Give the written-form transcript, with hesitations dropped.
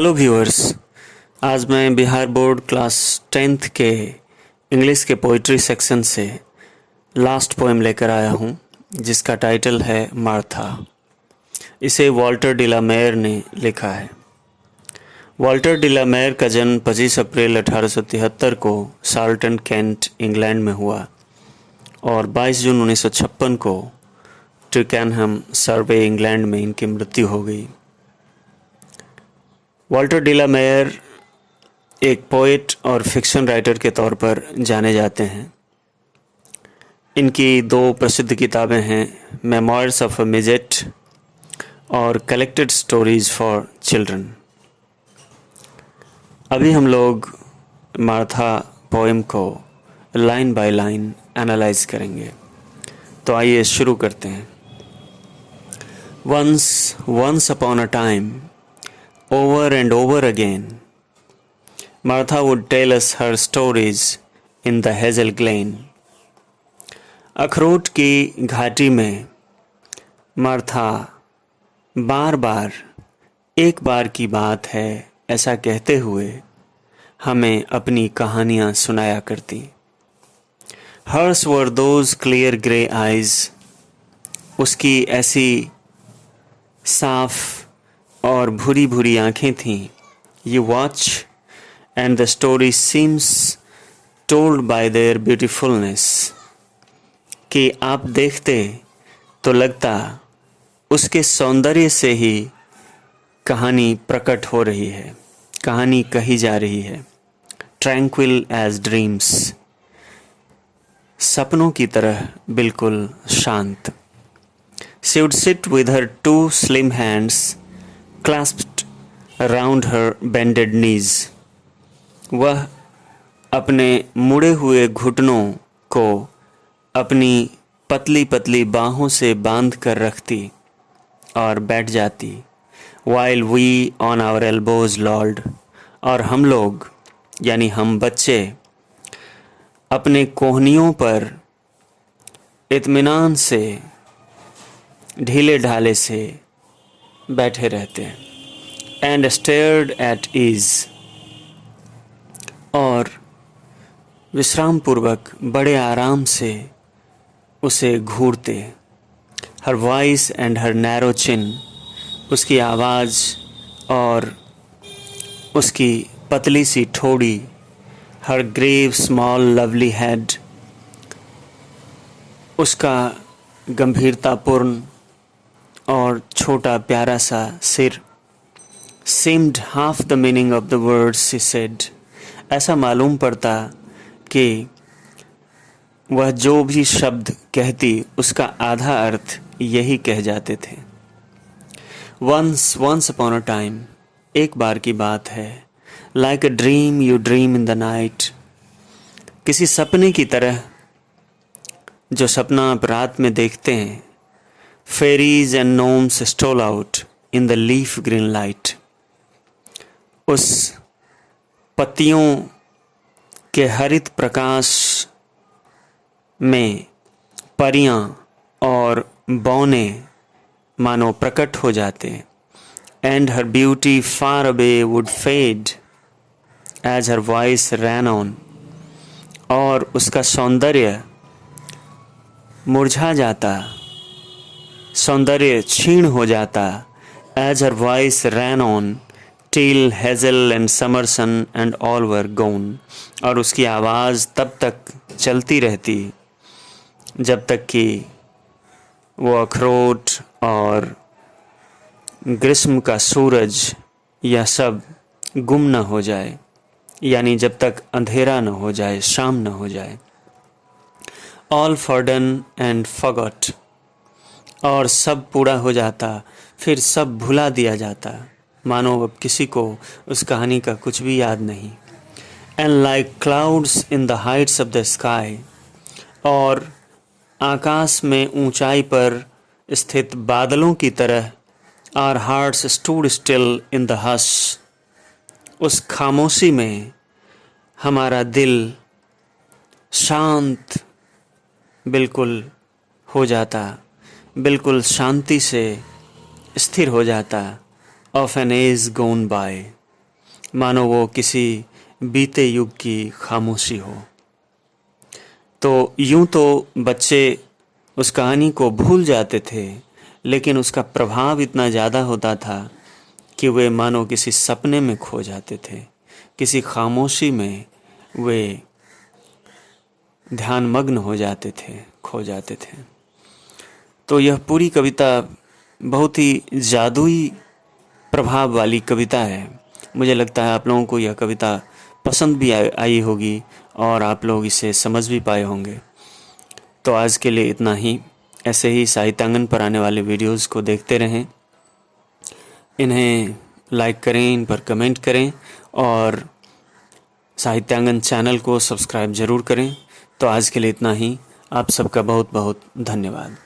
Hello viewers. आज मैं Bihar board class 10th के इंग्लिश के पोइट्री सेक्शन से लास्ट पोएम लेकर आया हूँ, जिसका टाइटल है मार्था। इसे वॉल्टर डी ला मेयर ने लिखा है। वॉल्टर डी ला मेयर का जन्म 25 अप्रैल 1873 को साल्टन कैंट इंग्लैंड में हुआ और 22 जून 1956 को ट्विकेनहम सर्वे इंग्लैंड में इनकी मृत्यु हो गई। वॉल्टर डी ला मेयर एक पोएट और फिक्शन राइटर के तौर पर जाने जाते हैं। इनकी दो प्रसिद्ध किताबें हैं, मेमोइर्स ऑफ अ मिजेट और कलेक्टेड स्टोरीज फॉर चिल्ड्रन। अभी हम लोग मार्था पोएम को लाइन बाय लाइन एनालाइज करेंगे, तो आइए शुरू करते हैं। Once upon a time, over and over again, Martha would tell us her stories in the hazel glen. अखरोट की घाटी में मार्था बार बार एक बार की बात है ऐसा कहते हुए हमें अपनी कहानियाँ सुनाया करती। Hers were those clear grey eyes. उसकी ऐसी साफ और भूरी भूरी आँखें थीं। You watch and the story seems told by their beautifulness. कि आप देखते तो लगता उसके सौंदर्य से ही कहानी प्रकट हो रही है, कहानी कही जा रही है। Tranquil as dreams. सपनों की तरह बिल्कुल शांत। She would sit with her two slim hands clasped around her bended knees. वह अपने मुड़े हुए घुटनों को अपनी पतली पतली बाहों से बांध कर रखती और बैठ जाती। While we on our elbows lolled. और हम लोग यानी हम बच्चे अपने कोहनियों पर इत्मीनान से ढीले ढाले से बैठे रहते हैं। And stared at ease. और विश्राम पूर्वक बड़े आराम से उसे घूरते। Her voice and her narrow chin. उसकी आवाज़ और उसकी पतली सी ठोड़ी। Her grave small lovely head. उसका गंभीरतापूर्ण और छोटा प्यारा सा सिर। Seemed half the meaning of the words she said. ऐसा मालूम पड़ता कि वह जो भी शब्द कहती उसका आधा अर्थ यही कह जाते थे। Once upon a time. एक बार की बात है। Like a dream you dream in the night. किसी सपने की तरह जो सपना आप रात में देखते हैं। Fairies and gnomes stole out in the leaf green light. उस पत्तियों के हरित प्रकाश में परियां और बौने मानो प्रकट हो जाते। And her beauty far away would fade as her voice ran on. और उसका सौंदर्य मुरझा जाता, सौंदर्य क्षीण हो जाता। As her voice ran on till hazel and summer sun and all were gone. और उसकी आवाज़ तब तक चलती रहती जब तक कि वो अखरोट और ग्रीष्म का सूरज यह सब गुम न हो जाए, यानी जब तक अंधेरा न हो जाए, शाम न हो जाए। All forgotten and forgot. और सब पूरा हो जाता, फिर सब भुला दिया जाता, मानो अब किसी को उस कहानी का कुछ भी याद नहीं। And like clouds in the heights of the sky. और आकाश में ऊंचाई पर स्थित बादलों की तरह our hearts stood still in the hush. उस खामोशी में हमारा दिल शांत बिल्कुल हो जाता, बिल्कुल शांति से स्थिर हो जाता। Of an age gone by. मानो वो किसी बीते युग की खामोशी हो। तो यूं तो बच्चे उस कहानी को भूल जाते थे, लेकिन उसका प्रभाव इतना ज़्यादा होता था कि वे मानो किसी सपने में खो जाते थे, किसी खामोशी में वे ध्यानमग्न हो जाते थे, खो जाते थे। तो यह पूरी कविता बहुत ही जादुई प्रभाव वाली कविता है। मुझे लगता है आप लोगों को यह कविता पसंद भी आई होगी और आप लोग इसे समझ भी पाए होंगे। तो आज के लिए इतना ही। ऐसे ही साहित्यांगन पर आने वाले वीडियोस को देखते रहें, इन्हें लाइक करें, इन पर कमेंट करें और साहित्यांगन चैनल को सब्सक्राइब ज़रूर करें। तो आज के लिए इतना ही। आप सबका बहुत बहुत धन्यवाद।